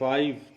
5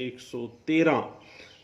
113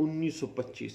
1925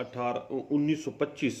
1925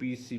PC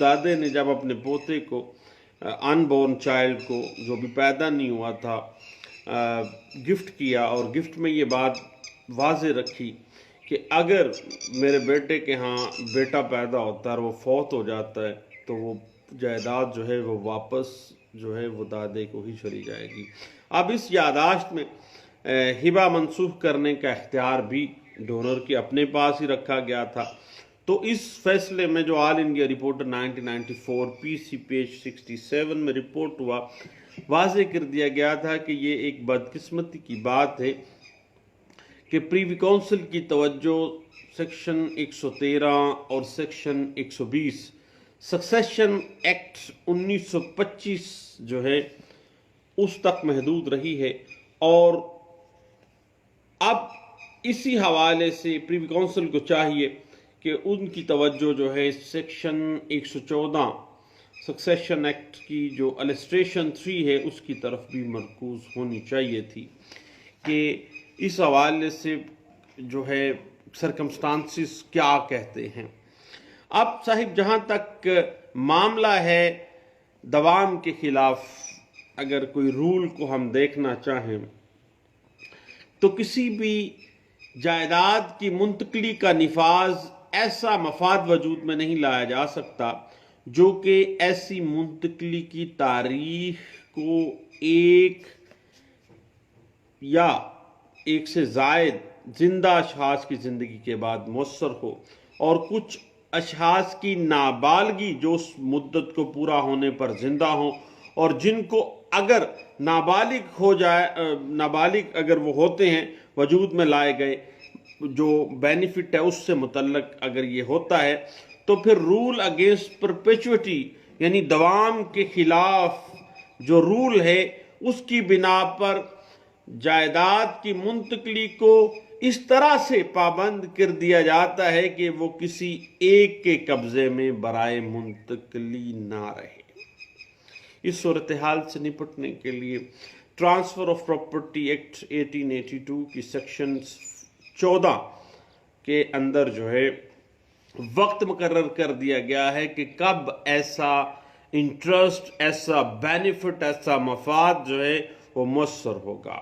دادے نے جب اپنے پوتے کو ان بورن چائلڈ کو جو بھی پیدا نہیں ہوا تھا گفٹ کیا، اور گفٹ میں یہ بات واضح رکھی کہ اگر میرے بیٹے کے ہاں بیٹا پیدا ہوتا ہے اور وہ فوت ہو جاتا ہے تو وہ جائیداد جو ہے وہ واپس جو ہے وہ دادے کو ہی چلی جائے گی۔ اب اس یادداشت میں ہبہ منسوخ کرنے کا اختیار بھی ڈونر کے اپنے پاس ہی رکھا گیا تھا۔ تو اس فیصلے میں جو آل انڈیا رپورٹر 1994 پی سی پیج 67 میں رپورٹ ہوا، واضح کر دیا گیا تھا کہ یہ ایک بدقسمتی کی بات ہے کہ پریوی کونسل کی توجہ سیکشن 113 اور سیکشن 120 سکسیشن ایکٹ 1925 جو ہے اس تک محدود رہی ہے، اور اب اسی حوالے سے پریوی کونسل کو چاہیے کہ ان کی توجہ جو ہے سیکشن 114 سکسیشن ایکٹ کی جو السٹریشن 3 ہے اس کی طرف بھی مرکوز ہونی چاہیے تھی کہ اس حوالے سے جو ہے سرکمسٹانسز کیا کہتے ہیں۔ اب صاحب جہاں تک معاملہ ہے دوام کے خلاف، اگر کوئی رول کو ہم دیکھنا چاہیں تو کسی بھی جائیداد کی منتقلی کا نفاذ ایسا مفاد وجود میں نہیں لایا جا سکتا جو کہ ایسی منتقلی کی تاریخ کو ایک یا ایک سے زائد زندہ اشخاص کی زندگی کے بعد مؤثر ہو، اور کچھ اشخاص کی نابالغی جو اس مدت کو پورا ہونے پر زندہ ہوں، اور جن کو اگر نابالغ اگر وہ ہوتے ہیں وجود میں لائے گئے جو بینیفٹ ہے اس سے متعلق اگر یہ ہوتا ہے تو پھر رول اگینسٹ پرپیچوٹی یعنی دوام کے خلاف جو رول ہے اس کی بنا پر جائیداد کی منتقلی کو اس طرح سے پابند کر دیا جاتا ہے کہ وہ کسی ایک کے قبضے میں برائے منتقلی نہ رہے۔ اس صورتحال سے نپٹنے کے لیے ٹرانسفر آف پراپرٹی ایکٹ 1882 کی سیکشن 14 کے اندر جو ہے وقت مقرر کر دیا گیا ہے کہ کب ایسا انٹرسٹ، ایسا بینیفٹ، ایسا مفاد جو ہے وہ مؤثر ہوگا،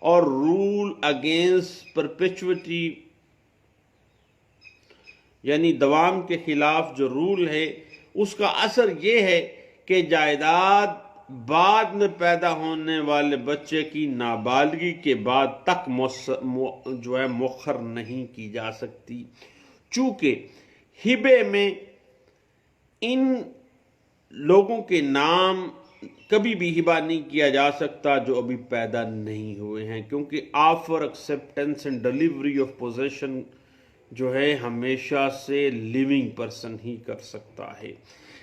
اور رول اگینسٹ پرپیچوٹی یعنی دوام کے خلاف جو رول ہے اس کا اثر یہ ہے کہ جائیداد بعد میں پیدا ہونے والے بچے کی نابالغی کے بعد تک جو ہے مؤخر نہیں کی جا سکتی، چونکہ ہبے میں ان لوگوں کے نام کبھی بھی ہبہ نہیں کیا جا سکتا جو ابھی پیدا نہیں ہوئے ہیں، کیونکہ offer, acceptance and delivery of position جو ہے ہمیشہ سے لیونگ پرسن ہی کر سکتا ہے۔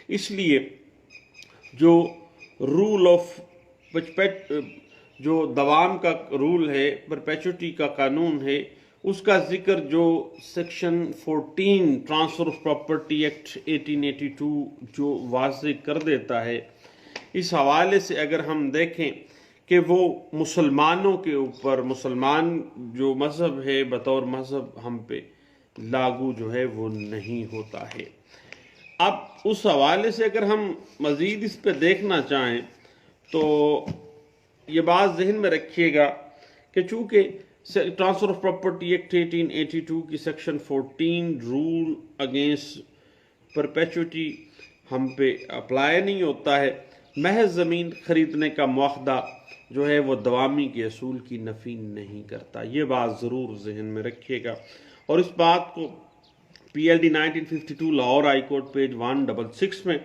اس لیے جو رول آف جو دوام کا رول ہے، پرپیچوٹی کا قانون ہے، اس کا ذکر جو section 14 transfer of property act 1882 جو واضح کر دیتا ہے، اس حوالے سے اگر ہم دیکھیں کہ وہ مسلمانوں کے اوپر، مسلمان جو مذہب ہے بطور مذہب ہم پہ لاگو جو ہے وہ نہیں ہوتا ہے۔ اب اس حوالے سے اگر ہم مزید اس پہ دیکھنا چاہیں تو یہ بات ذہن میں رکھیے گا کہ چونکہ ٹرانسفر آف پراپرٹی ایکٹ 1882 کی سیکشن 14 رول اگینسٹ پرپیچوٹی ہم پہ اپلائی نہیں ہوتا ہے، محض زمین خریدنے کا معاہدہ جو ہے وہ دوامی کے اصول کی نفی نہیں کرتا۔ یہ بات ضرور ذہن میں رکھیے گا، اور اس بات کو P L D 1952 Lahore high court page 166 میں،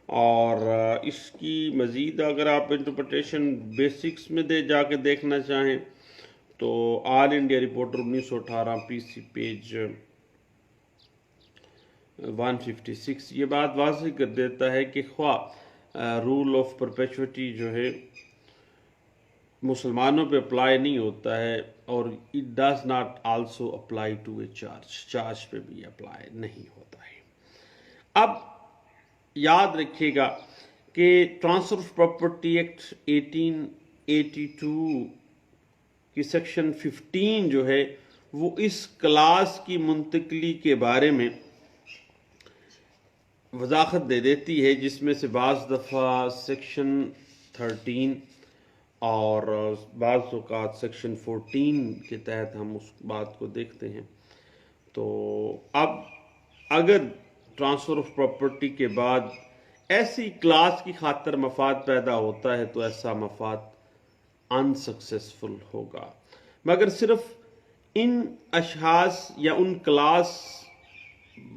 اور اس کی مزید اگر آپ انٹرپریٹیشن بیسکس میں جا کے دیکھنا چاہیں تو آل انڈیا رپورٹر 1918 پی سی پیج 156 یہ بات واضح کر دیتا ہے کہ خواہ رول آف پرپیچوٹی جو ہے مسلمانوں پہ اپلائی نہیں ہوتا ہے، اور it does not also apply to a charge پہ بھی اپلائی نہیں ہوتا ہے۔ اب یاد رکھیے گا کہ ٹرانسفر آف پراپرٹی ایکٹ 1882 کی سیکشن 15 جو ہے وہ اس کلاس کی منتقلی کے بارے میں وضاحت دے دیتی ہے، جس میں سے بعض دفعہ سیکشن 13 اور بعض اوقات سیکشن 14 کے تحت ہم اس بات کو دیکھتے ہیں۔ تو اب اگر ٹرانسفر آف پراپرٹی کے بعد ایسی کلاس کی خاطر مفاد پیدا ہوتا ہے تو ایسا مفاد انسکسیسفل ہوگا، مگر صرف ان اشخاص یا ان کلاس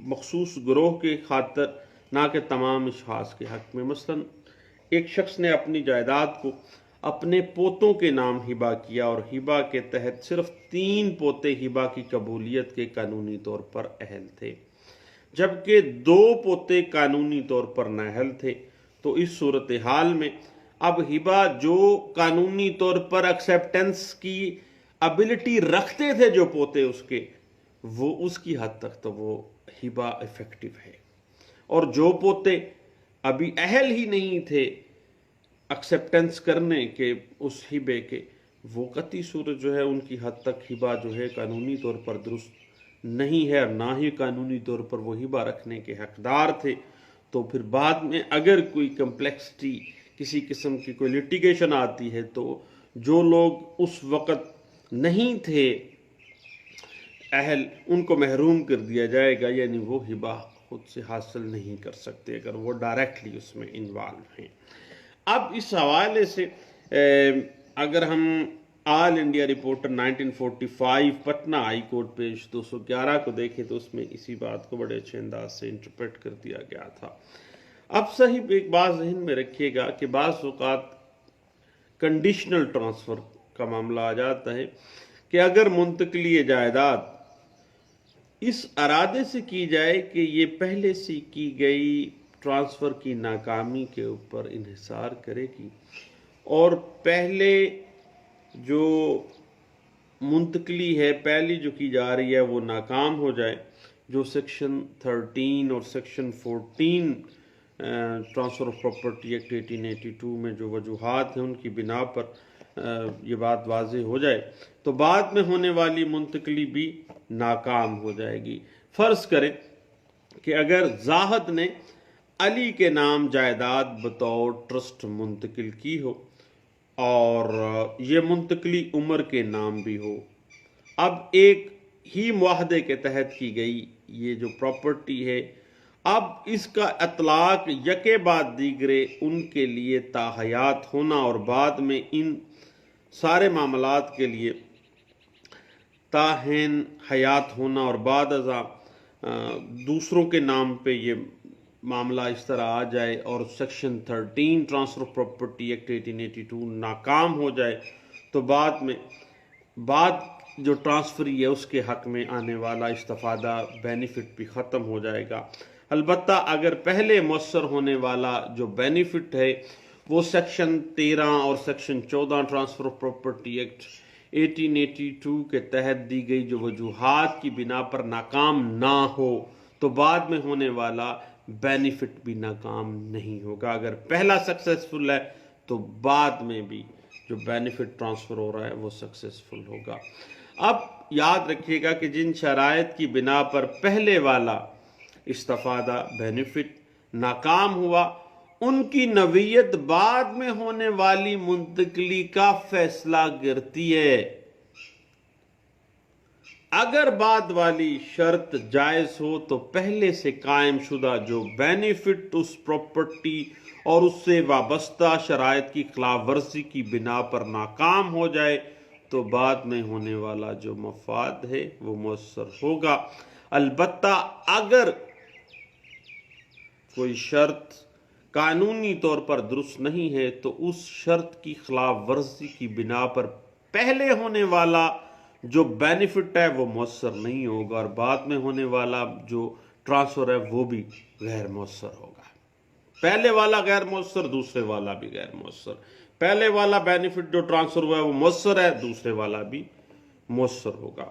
مخصوص گروہ کے خاطر، نہ کہ تمام اشخاص کے حق میں۔ مثلا ایک شخص نے اپنی جائیداد کو اپنے پوتوں کے نام ہبہ کیا اور ہبہ کے تحت صرف 3 پوتے ہبہ کی قبولیت کے قانونی طور پر اہل تھے، جبکہ 2 پوتے قانونی طور پر نااہل تھے۔ تو اس صورتحال میں اب ہبہ جو قانونی طور پر ایکسیپٹنس کی ابیلٹی رکھتے تھے جو پوتے اس کے، وہ اس کی حد تک تو وہ ہبہ افیکٹو ہے، اور جو پوتے ابھی اہل ہی نہیں تھے ایکسیپٹنس کرنے کے اس ہبے کے، وہ قطعی صورت جو ہے ان کی حد تک ہبہ جو ہے قانونی طور پر درست نہیں ہے، اور نہ ہی قانونی طور پر وہ ہبہ رکھنے کے حقدار تھے۔ تو پھر بعد میں اگر کوئی کمپلیکسٹی، کسی قسم کی کوئی لٹیگیشن آتی ہے، تو جو لوگ اس وقت نہیں تھے اہل، ان کو محروم کر دیا جائے گا، یعنی وہ ہبہ خود سے حاصل نہیں کر سکتے اگر وہ ڈائریکٹلی اس میں انوالو ہیں۔ اب اس حوالے سے اگر ہم all India reporter 1945 Patna high court page 211 کو دیکھیں تو اس میں اسی بات کو بڑے اچھے انداز سے انٹرپریٹ کر دیا گیا تھا۔ اب صاحب ایک بات ذہن میں رکھیے گا کہ بعض اوقات کنڈیشنل ٹرانسفر کا معاملہ آ جاتا ہے کہ اگر منتقلی جائیداد اس ارادے سے کی جائے کہ یہ پہلے سے کی گئی ٹرانسفر کی ناکامی کے اوپر انحصار کرے گی، اور پہلے جو منتقلی ہے پہلی جو کی جا رہی ہے وہ ناکام ہو جائے، جو سیکشن 13 اور section 14 transfer of property act 1882 میں جو وجوہات ہیں ان کی بنا پر یہ بات واضح ہو جائے، تو بعد میں ہونے والی منتقلی بھی ناکام ہو جائے گی۔ فرض کریں کہ اگر زاہد نے علی کے نام جائیداد بطور ٹرسٹ منتقل کی ہو، اور یہ منتقلی عمر کے نام بھی ہو، اب ایک ہی معاہدے کے تحت کی گئی یہ جو پراپرٹی ہے، اب اس کا اطلاق یکے بعد دیگرے ان کے لیے تاحیات ہونا اور بعد میں ان سارے معاملات کے لیے تاحین حیات ہونا، اور بعد ازاں دوسروں کے نام پہ یہ معاملہ اس طرح آ جائے اور section 13 transfer of property act 1882 ناکام ہو جائے، تو بعد جو ٹرانسفری ہے اس کے حق میں آنے والا استفادہ بینیفٹ بھی ختم ہو جائے گا۔ البتہ اگر پہلے مؤثر ہونے والا جو بینیفٹ ہے وہ سیکشن 13 اور section 14 transfer of property act 1882 کے تحت دی گئی جو وجوہات کی بنا پر ناکام نہ ہو، تو بعد میں ہونے والا بینیفٹ بھی ناکام نہیں ہوگا۔ اگر پہلا سکسیسفل ہے تو بعد میں بھی جو بینیفٹ ٹرانسفر ہو رہا ہے وہ سکسیسفل ہوگا۔ اب یاد رکھیے گا کہ جن شرائط کی بنا پر پہلے والا استفادہ بینیفٹ ناکام ہوا، ان کی نوعیت بعد میں ہونے والی منتقلی کا فیصلہ کرتی ہے۔ اگر بعد والی شرط جائز ہو تو پہلے سے قائم شدہ جو بینیفٹ اس پراپرٹی اور اس سے وابستہ شرائط کی خلاف ورزی کی بنا پر ناکام ہو جائے تو بعد میں ہونے والا جو مفاد ہے وہ مؤثر ہوگا۔ البتہ اگر کوئی شرط قانونی طور پر درست نہیں ہے تو اس شرط کی خلاف ورزی کی بنا پر پہلے ہونے والا جو بینیفٹ ہے وہ مؤثر نہیں ہوگا، اور بعد میں ہونے والا جو ٹرانسفر ہے وہ بھی غیر مؤثر ہوگا۔ پہلے والا غیر مؤثر، دوسرے والا بھی غیر مؤثر۔ پہلے والا بینیفٹ جو ٹرانسفر ہوا ہے وہ مؤثر ہے، دوسرے والا بھی مؤثر ہوگا۔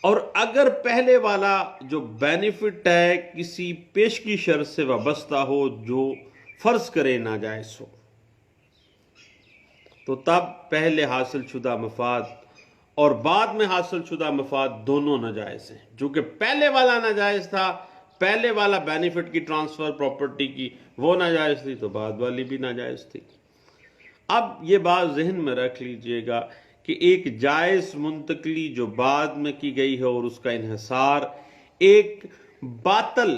اور اگر پہلے والا جو بینیفٹ ہے کسی پیش کی شرط سے وابستہ ہو جو فرض کرے ناجائز ہو، تو تب پہلے حاصل شدہ مفاد اور بعد میں حاصل شدہ مفاد دونوں ناجائز ہیں۔ جو کہ پہلے والا ناجائز تھا پہلے والا بینیفٹ کی ٹرانسفر پراپرٹی کی وہ ناجائز تھی تو بعد والی بھی ناجائز تھی۔ اب یہ بات ذہن میں رکھ لیجئے گا کہ ایک جائز منتقلی جو بعد میں کی گئی ہے اور اس کا انحصار ایک باطل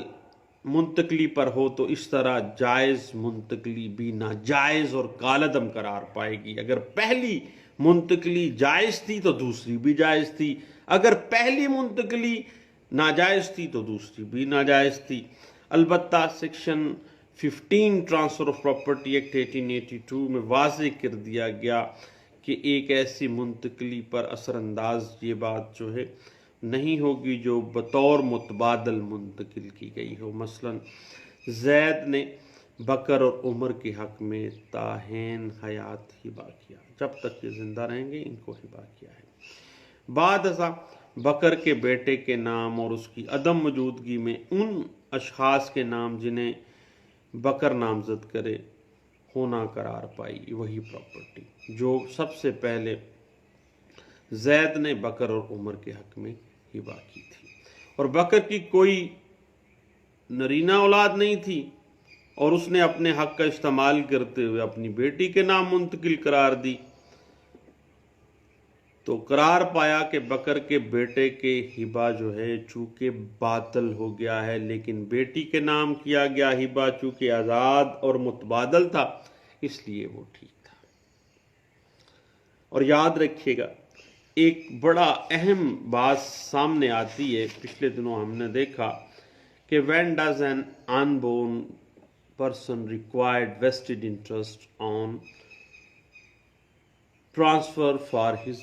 منتقلی پر ہو تو اس طرح جائز منتقلی بھی ناجائز اور کالعدم قرار پائے گی۔ اگر پہلی منتقلی جائز تھی تو دوسری بھی جائز تھی، اگر پہلی منتقلی ناجائز تھی تو دوسری بھی ناجائز تھی۔ البتہ section 15 transfer of property act 1882 میں واضح کر دیا گیا کہ ایک ایسی منتقلی پر اثر انداز یہ بات جو ہے نہیں ہوگی جو بطور متبادل منتقل کی گئی ہو۔ مثلا زید نے بکر اور عمر کے حق میں تاحین حیات ہبا کیا، جب تک یہ زندہ رہیں گے ان کو ہبا کیا ہے۔ بعد ازاں بکر کے بیٹے کے نام اور اس کی عدم موجودگی میں ان اشخاص کے نام جنہیں بکر نامزد کرے ہونا قرار پائی وہی پراپرٹی جو سب سے پہلے زید نے بکر اور عمر کے حق میں ہبا کی تھی، اور بکر کی کوئی نرینہ اولاد نہیں تھی اور اس نے اپنے حق کا استعمال کرتے ہوئے اپنی بیٹی کے نام منتقل قرار دی، تو قرار پایا کہ بکر کے بیٹے کے ہبا جو ہے چونکہ باطل ہو گیا ہے، لیکن بیٹی کے نام کیا گیا ہبا چونکہ آزاد اور متبادل تھا اس لیے وہ ٹھیک تھا۔ اور یاد رکھیے گا ایک بڑا اہم بات سامنے آتی ہے، پچھلے دنوں ہم نے دیکھا کہ when does an unborn person required vested interest on transfer for his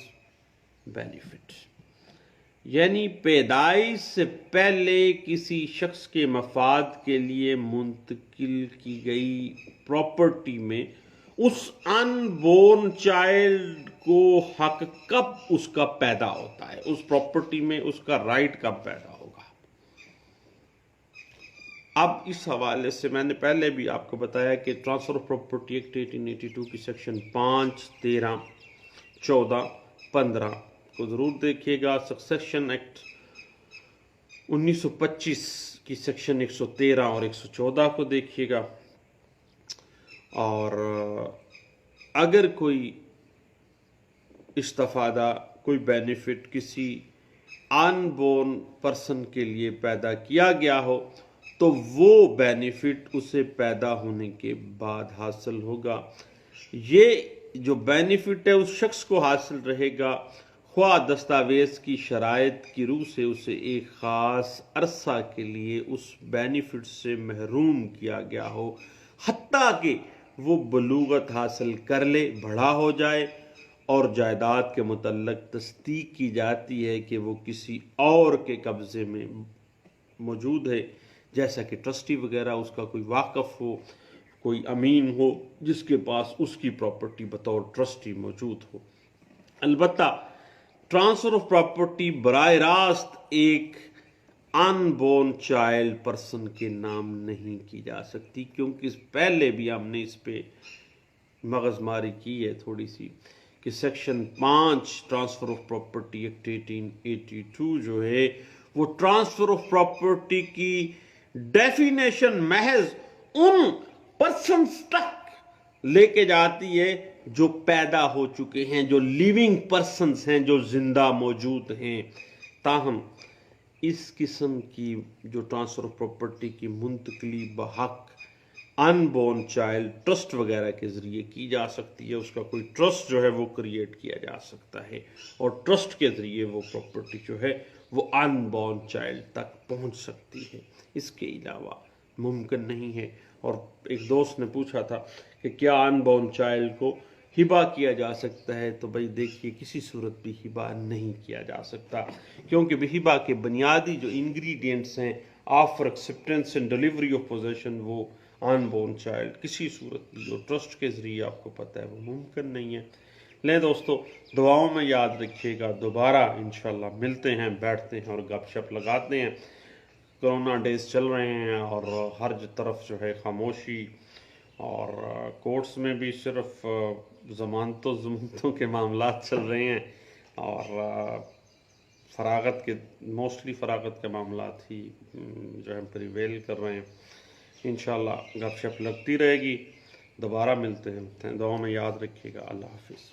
benefit، یعنی پیدائش سے پہلے کسی شخص کے مفاد کے لیے منتقل کی گئی پراپرٹی میں اس ان بورن چائلڈ کو حق کب اس کا پیدا ہوتا ہے، اس پراپرٹی میں اس کا رائٹ کب پیدا ہوگا۔ اب اس حوالے سے میں نے پہلے بھی آپ کو بتایا کہ ٹرانسفر آف پراپرٹی ایکٹ 1882 کی سیکشن 5، 13، 14، 15 کو ضرور دیکھیے گا۔ سکسیشن ایکٹ 1925 کی سیکشن 113 اور 114 کو دیکھیے گا، اور اگر کوئی استفادہ، کوئی بینیفٹ کسی ان بورن پرسن کے لیے پیدا کیا گیا ہو تو وہ بینیفٹ اسے پیدا ہونے کے بعد حاصل ہوگا۔ یہ جو بینیفٹ ہے اس شخص کو حاصل رہے گا خواہ دستاویز کی شرائط کی روح سے اسے ایک خاص عرصہ کے لیے اس بینیفٹ سے محروم کیا گیا ہو، حتیٰ کہ وہ بلوغت حاصل کر لے، بڑا ہو جائے اور جائیداد کے متعلق تصدیق کی جاتی ہے کہ وہ کسی اور کے قبضے میں موجود ہے، جیسا کہ ٹرسٹی وغیرہ، اس کا کوئی واقف ہو، کوئی امین ہو جس کے پاس اس کی پراپرٹی بطور ٹرسٹی موجود ہو۔ البتہ ٹرانسفر آف پراپرٹی براہ راست ایک ان بورن چائلڈ پرسن کے نام نہیں کی جا سکتی، کیونکہ پہلے بھی ہم نے اس پہ مغز ماری کی ہے تھوڑی سی کہ section 5 transfer of property act 1882 جو ہے وہ ٹرانسفر آف پراپرٹی کی ڈیفینیشن محض ان پرسنز تک لے کے جاتی ہے جو پیدا ہو چکے ہیں، جو لیونگ پرسنز ہیں، جو زندہ موجود ہیں۔ تاہم اس قسم کی جو ٹرانسفر آف پراپرٹی کی منتقلی بحق ان بورن چائلڈ ٹرسٹ وغیرہ کے ذریعے کی جا سکتی ہے، اس کا کوئی ٹرسٹ جو ہے وہ کریٹ کیا جا سکتا ہے اور ٹرسٹ کے ذریعے وہ پراپرٹی جو ہے وہ ان بورن چائلڈ تک پہنچ سکتی ہے، اس کے علاوہ ممکن نہیں ہے۔ اور ایک دوست نے پوچھا تھا کہ کیا ان بورن چائلڈ کو ہبا کیا جا سکتا ہے، تو بھائی دیکھیے کسی صورت بھی ہبا نہیں کیا جا سکتا، کیونکہ ہبا کے بنیادی جو انگریڈینٹس ہیں offer acceptance and delivery of position وہ ان بورن چائلڈ کسی صورت بھی جو ٹرسٹ کے ذریعے آپ کو پتہ ہے وہ ممکن نہیں ہے۔ لیں دوستو دعاؤں میں یاد رکھیے گا، دوبارہ انشاءاللہ ملتے ہیں، بیٹھتے ہیں اور گپ شپ لگاتے ہیں۔ کرونا ڈیز چل رہے ہیں اور ہر طرف جو ہے خاموشی، اور کورٹس میں بھی صرف ضمانتوں کے معاملات چل رہے ہیں، اور فراغت کے موسٹلی فراغت کے معاملات ہی جو ہم پریویل کر رہے ہیں. انشاءاللہ گپ شپ لگتی رہے گی. دوبارہ ملتے ہیں. دعاؤں میں یاد رکھیے گا. اللہ حافظ.